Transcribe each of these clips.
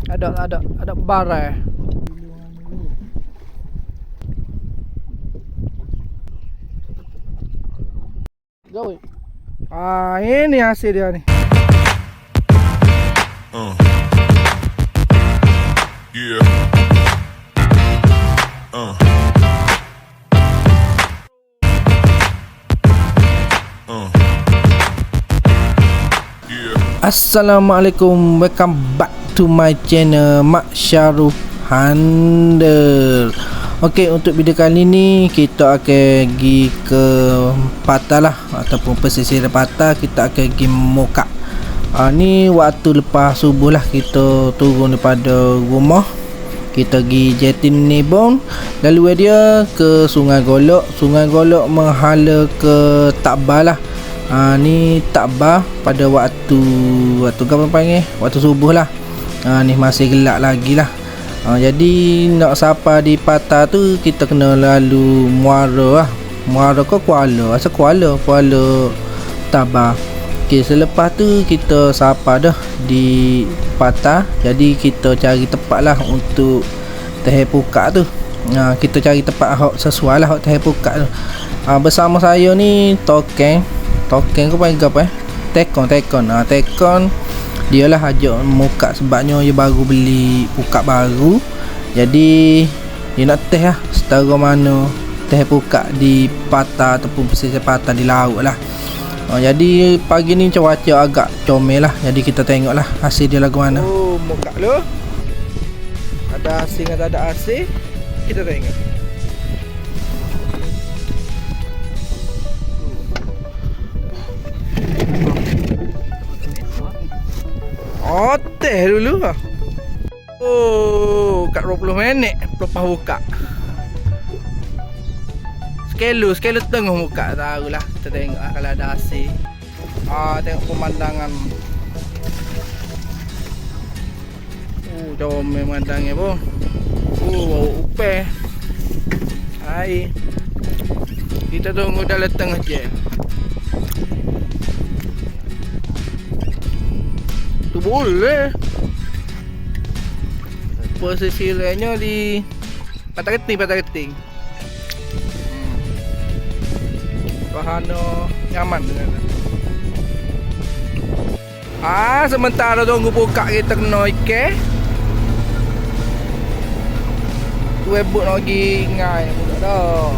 Ada barang. Gawe. Ini hasil dia ni. Yeah. Assalamualaikum, welcome back to my channel Mak Syarul Handal. Okey, untuk video kali ni kita akan pergi ke Patah lah, ataupun pesisir Patah. Kita akan pergi Mokak. Ni waktu lepas subuh lah, kita turun daripada rumah, kita pergi Jatin Nibong, lalu dia ke Sungai Golok. Sungai Golok menghala ke Takbah lah. Ni Takbah pada waktu apa panggil, waktu subuh lah. Ni masih gelap lagi lah. Jadi nak sapa di Patah tu kita kena lalu Muara lah. Muara ke Kuala? Asal Kuala Takbah. Okey, selepas tu kita sapa dah di Patah. Jadi kita cari tempat lah untuk teh pukat tu. Kita cari tempat hok sesuai lah hok teh pukat tu. Bersama saya ni Tokeng kau panggil apa Tekon. Tekon dialah ajak muka sebabnya dia baru beli pukat baru. Jadi dia nak teh lah setara mana teh pukat di Patah ataupun pesisir Patah di laut lah. Jadi pagi ni cuaca agak comel lah. Jadi kita tengok lah hasil dia lagu mana. Muka lu ada asing atau ada asing, kita tengok. Teh dulu lah. Kat 20 minit lepas buka. Skelo tengah buka. Tarulah, kita tengok lah kalau ada AC. Tengok pemandangan. Comel memandangnya pun. Bau upeh. Hai. Kita tunggu dalam tengah je. Tu boleh. Posisinya di Patah Keting. Bahana nyaman dengan. Sementara tunggu buka kita kena ikan. Tu ebuk nak pergi ngai budak dah.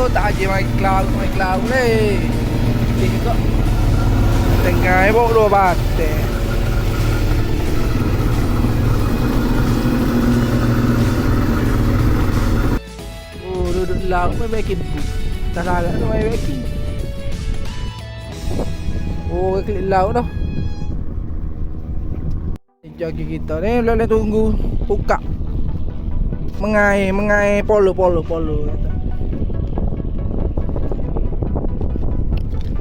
Tak aje mai cloud ni. Tengok. Tengah bawa dua bate. Duduk laut mai bagi. Tak salah tu mai bagi. Klik laut dah. Jagi kita ni boleh tunggu buka. Mengai polo.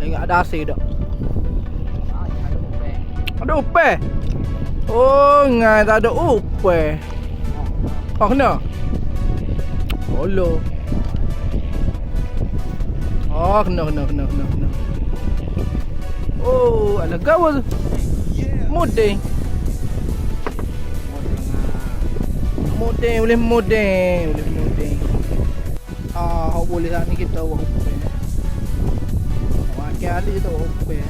Tengok ada AC dak. Ada upeh. Ngai tak ada upeh. Kena. Polo. Kena. Ada gawas. Mudeng. Boleh mudeng. Boleh tak ni kita buat upeh. Makan ada je tu upeh.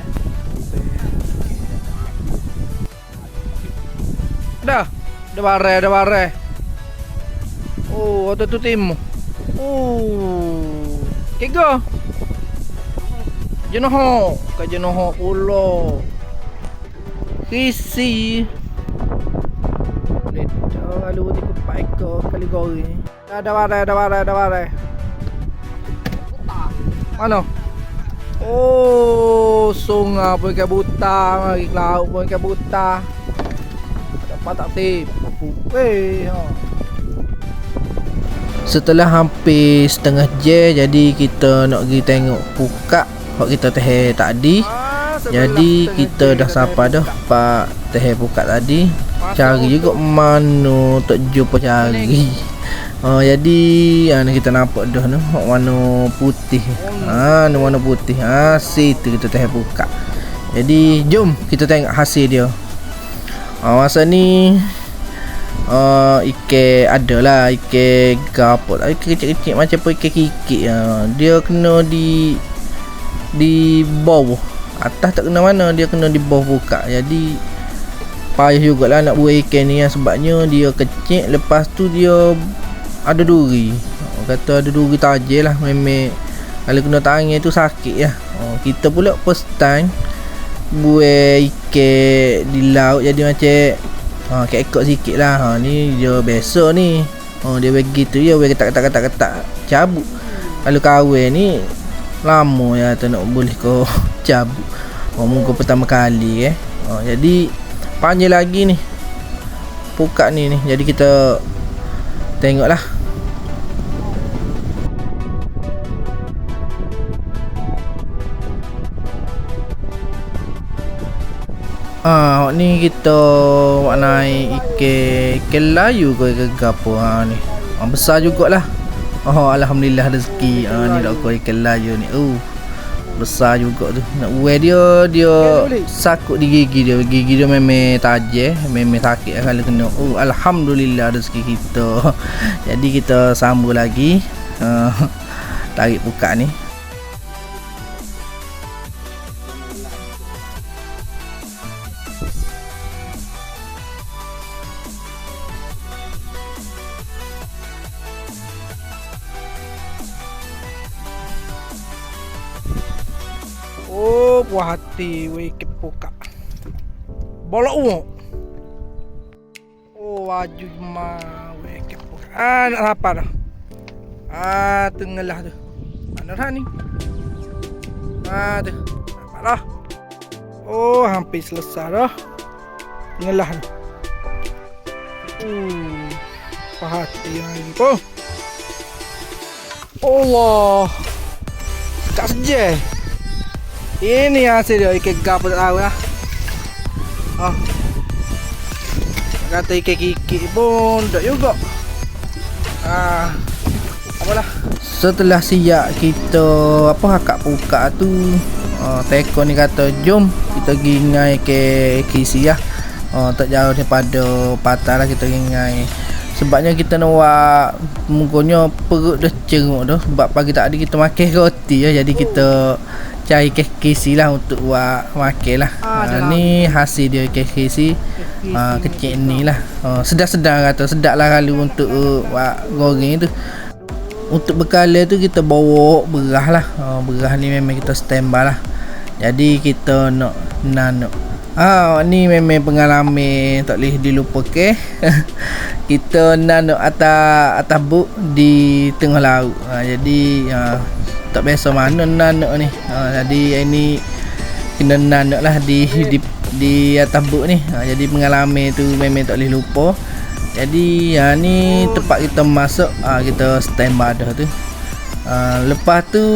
Dah barai. Ada tu tim. Kega. Jenoho pula. Kisi. Lalu di kupai ke kali goreng. Dah barai. Mana? Sungai pun ikan buta, mari laut pun ikan buta. Dapat tak tip. Setelah hampir setengah jam, jadi kita nak pergi tengok pukat hok kita teh tadi. Jadi kita dah sapa dah pak teh pukat tadi. Cari juga mana tak jumpa cari. Jadi ni kita nampak dah ni warna putih. Ni warna putih. Situ kita tengah buka. Jadi jom kita tengok hasil dia. Masa ni ikan adalah ikan gapot. Ikan kecil-kecil macam ikan kikik. Dia kena di bawah. Atas tak kena mana, dia kena di bawah buka. Jadi payah jugalah nak buat ikan ni sebabnya dia kecil. Lepas tu dia ada duri. Kata ada duri tajam lah. Memang kalau kena tangan tu sakit lah. Kita pula first time buat ikan di laut, jadi macam kekok sikit lah. Ni dia biasa ni. Dia begitu je, dia ketak cabut. Kalau kahwin ni lama ya tak nak boleh kau cabut. Muka pertama kali jadi panjang lagi ni pukat ni. Jadi kita tengoklah. Ni kita naik ikan layu ke gapo ni. Besar jugalah. Alhamdulillah rezeki. Ni dak kau ikan layu ni. Besar juga tu. Nak buat dia sakut di gigi dia. Gigi dia memang tajam, memang sakit kalau kena. Alhamdulillah rezeki kita. Jadi kita sambung lagi. Tarik pukat ni. Puas hati ikan pukat. Bolak uang. Waju mah ikan pukat. Nak lapar dah. Tenggelah tu. Mana dah ni? Tu. Nampak dah. Hampir selesai dah. Tenggelah tu. Puas hati lagi pun. Allah. Tak sejak. Ini hasil dia ikan gap tak tahu lah. Kata ikan kikik pun tak juga. Apalah. Setelah siap kita akak pukat tu, teko ni kata jom kita pergi ngai ke kisi lah. Tak jauh daripada patah lah kita pergi ngai. Sebabnya kita nak buat mungkinnya perut dah ceruk dah. Sebab pagi tadi kita makan roti ya. Jadi kita cari kesi lah untuk buat makan lah. Ni hasil dia kesi kecil ni lah. Sedap-sedap kata. Sedap lah kalau untuk buat goreng tu. Untuk bekal tu kita bawa beras lah. Beras ni memang kita standby lah. Jadi kita nak ni memang pengalaman tak boleh dilupakan. Kita nanuk atas buk di tengah laut. Jadi tak biasa mana nanuk ni. Jadi ini kena nanuk lah di atas buk ni. Jadi pengalaman tu memang tak boleh lupa. Jadi ni tempat kita masuk, kita standby dah tu. Lepas tu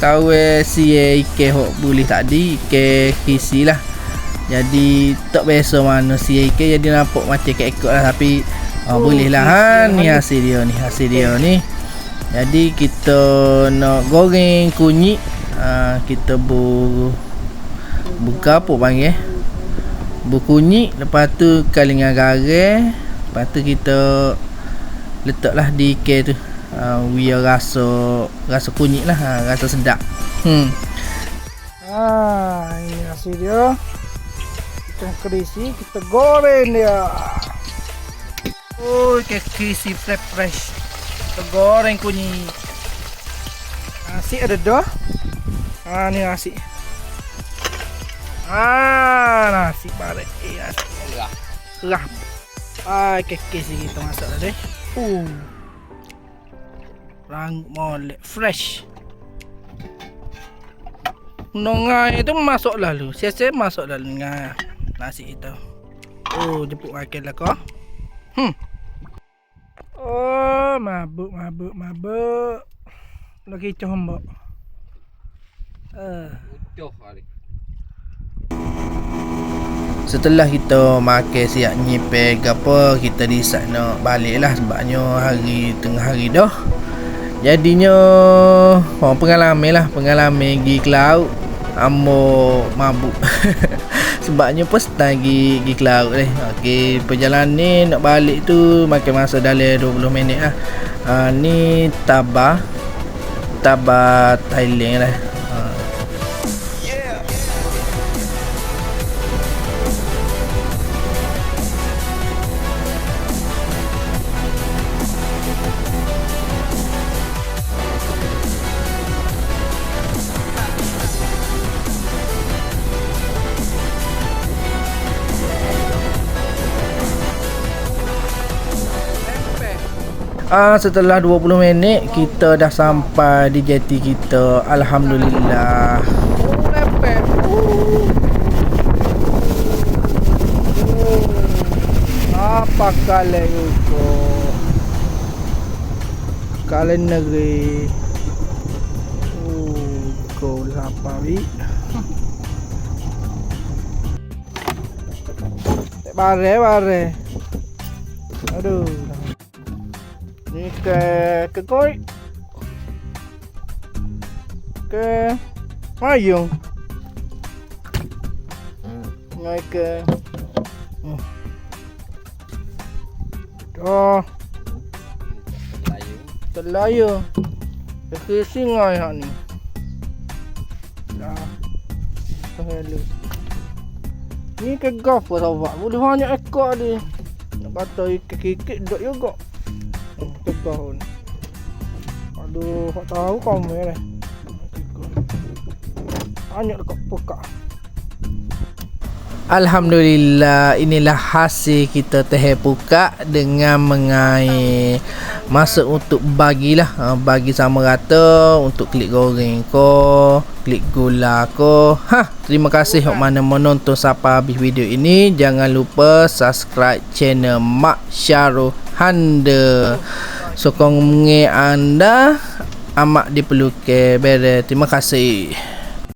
kawan si ikan hok boleh tadi, ikan kisi lah. Jadi tak biasa mana si ikan, jadi nampak macam kekok lah, tapi boleh lah. Ni hasil dia ni. Jadi kita nak goreng kunyit. Kita buka apa panggil kunyit. Lepas tu kali dengan garam. Lepas tu kita letaklah di ikan tu. Biar rasa kunyit lah, rasa sedap. Ini hasil dia. Kita kerisi, kita goreng dia. Ikan kerisi fresh. Kita goreng kunyit. Nasi ada dah. Ni nasi. Nasi barek. Nasi kerah. Ikan kerisi kita masak tadi. Ranggup molek fresh. Nongai itu masuk lalu. Saya masuk lalu dengan nasi itu. Jemput makan lah kau. Mabuk. Nak kicau mbak. setelah kita makan siap nyipek apa, kita decide nak balik lah sebabnya hari tengah hari dah. Jadinya pengalaman pergi ke laut amo mabuk. Sebabnya first time pergi ke laut ni. Okey, perjalanan ni nak balik tu makan masa dalam 20 minit lah. Ni Tabah Thailand lah. Setelah 20 minit kita dah sampai di jeti kita. Alhamdulillah. Apa kalian itu? Kalian negeri. Kau lapari. Bare. Aduh. Ni ke koi ke mayung ngai ke Telayu ke singai hak ni dah hello ni ke golf sahabat boleh banyak ekor dia nak kata ikan kikik dok juga. Tahun. Aduh, tak tahu kamu ya. Banyak dekat pekak. Alhamdulillah, inilah hasil kita teh puka dengan mengai masuk untuk bagi sama rata untuk klik goreng ko, klik gula ko. Terima kasih hok mana menonton sampai habis video ini. Jangan lupa subscribe channel Mak Syarul Handa. Sokong anda amat diperlukan. Terima kasih.